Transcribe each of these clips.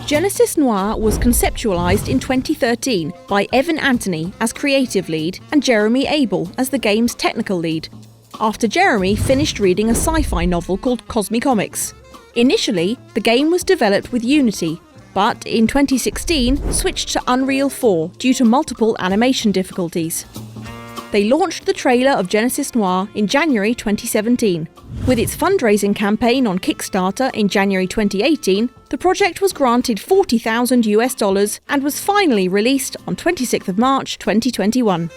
Genesis Noir was conceptualised in 2013 by Evan Anthony as creative lead and Jeremy Abel as the game's technical lead, after Jeremy finished reading a sci-fi novel called Cosmicomics. Initially, the game was developed with Unity, but in 2016 switched to Unreal 4 due to multiple animation difficulties. They launched the trailer of Genesis Noir in January 2017. With its fundraising campaign on Kickstarter in January 2018, the project was granted $40,000 and was finally released on 26th of March 2021.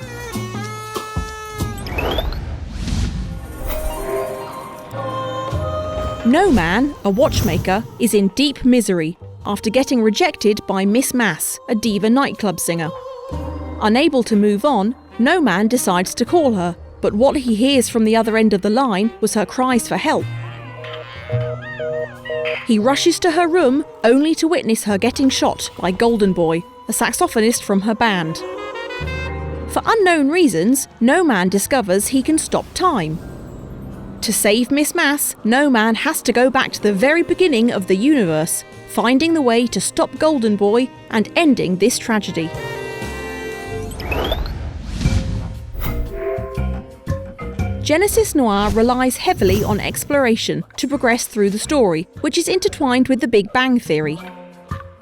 No Man, a watchmaker, is in deep misery after getting rejected by Miss Mass, a diva nightclub singer. Unable to move on, No Man decides to call her, but what he hears from the other end of the line was her cries for help. He rushes to her room, only to witness her getting shot by Golden Boy, a saxophonist from her band. For unknown reasons, No Man discovers he can stop time. To save Miss Mass, No Man has to go back to the very beginning of the universe, finding the way to stop Golden Boy and ending this tragedy. Genesis Noir relies heavily on exploration to progress through the story, which is intertwined with the Big Bang Theory.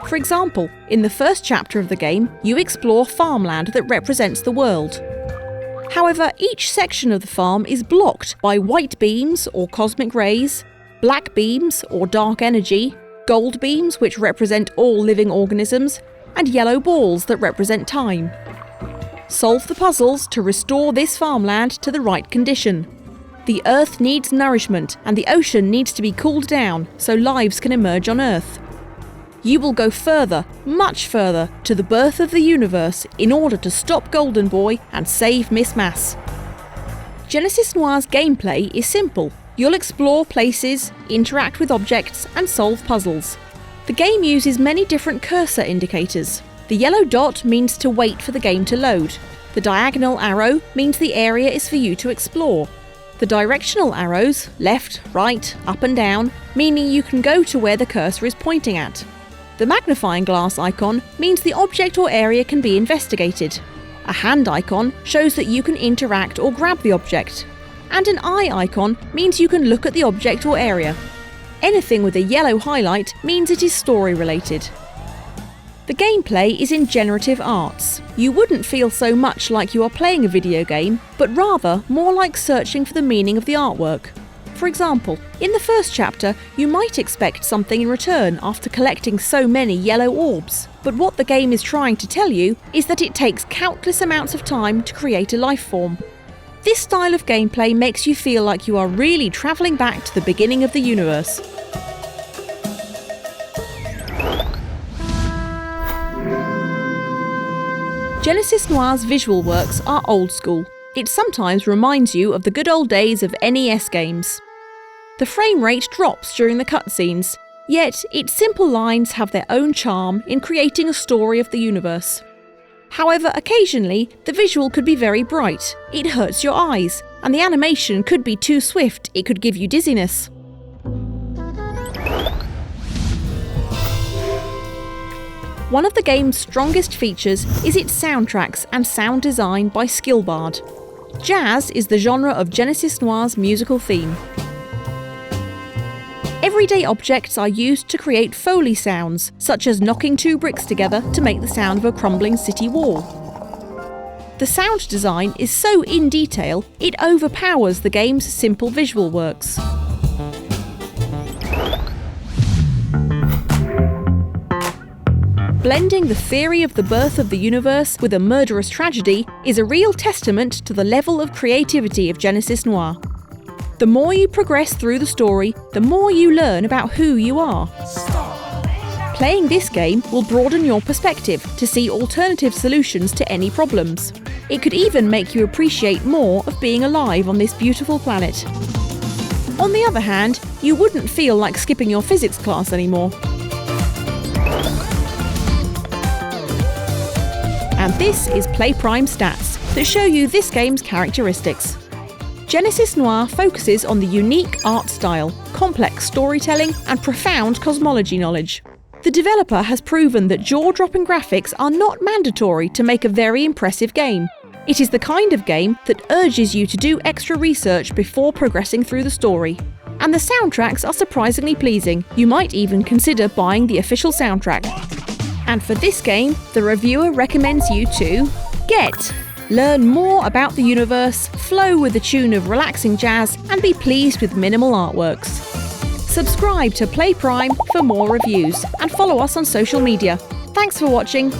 For example, in the first chapter of the game, you explore farmland that represents the world. However, each section of the farm is blocked by white beams or cosmic rays, black beams or dark energy, gold beams which represent all living organisms, and yellow balls that represent time. Solve the puzzles to restore this farmland to the right condition. The Earth needs nourishment and the ocean needs to be cooled down so lives can emerge on Earth. You will go further, much further, to the birth of the universe in order to stop Golden Boy and save Miss Mass. Genesis Noir's gameplay is simple. You'll explore places, interact with objects, and solve puzzles. The game uses many different cursor indicators. The yellow dot means to wait for the game to load. The diagonal arrow means the area is for you to explore. The directional arrows, left, right, up and down, meaning you can go to where the cursor is pointing at. The magnifying glass icon means the object or area can be investigated. A hand icon shows that you can interact or grab the object. And an eye icon means you can look at the object or area. Anything with a yellow highlight means it is story related. The gameplay is in generative arts. You wouldn't feel so much like you are playing a video game, but rather more like searching for the meaning of the artwork. For example, in the first chapter, you might expect something in return after collecting so many yellow orbs. But what the game is trying to tell you is that it takes countless amounts of time to create a life form. This style of gameplay makes you feel like you are really travelling back to the beginning of the universe. Genesis Noir's visual works are old school. It sometimes reminds you of the good old days of NES games. The frame rate drops during the cutscenes, yet its simple lines have their own charm in creating a story of the universe. However, occasionally, the visual could be very bright, it hurts your eyes, and the animation could be too swift, it could give you dizziness. One of the game's strongest features is its soundtracks and sound design by Skillbard. Jazz is the genre of Genesis Noir's musical theme. Everyday objects are used to create Foley sounds, such as knocking two bricks together to make the sound of a crumbling city wall. The sound design is so in detail, it overpowers the game's simple visual works. Blending the theory of the birth of the universe with a murderous tragedy is a real testament to the level of creativity of Genesis Noir. The more you progress through the story, the more you learn about who you are. Playing this game will broaden your perspective to see alternative solutions to any problems. It could even make you appreciate more of being alive on this beautiful planet. On the other hand, you wouldn't feel like skipping your physics class anymore. And this is PlayPrime stats that show you this game's characteristics. Genesis Noir focuses on the unique art style, complex storytelling, and profound cosmology knowledge. The developer has proven that jaw-dropping graphics are not mandatory to make a very impressive game. It is the kind of game that urges you to do extra research before progressing through the story. And the soundtracks are surprisingly pleasing. You might even consider buying the official soundtrack. And for this game, the reviewer recommends you to get. Learn more about the universe, flow with a tune of relaxing jazz, and be pleased with minimal artworks. Subscribe to PlayPrime for more reviews, and follow us on social media. Thanks for watching.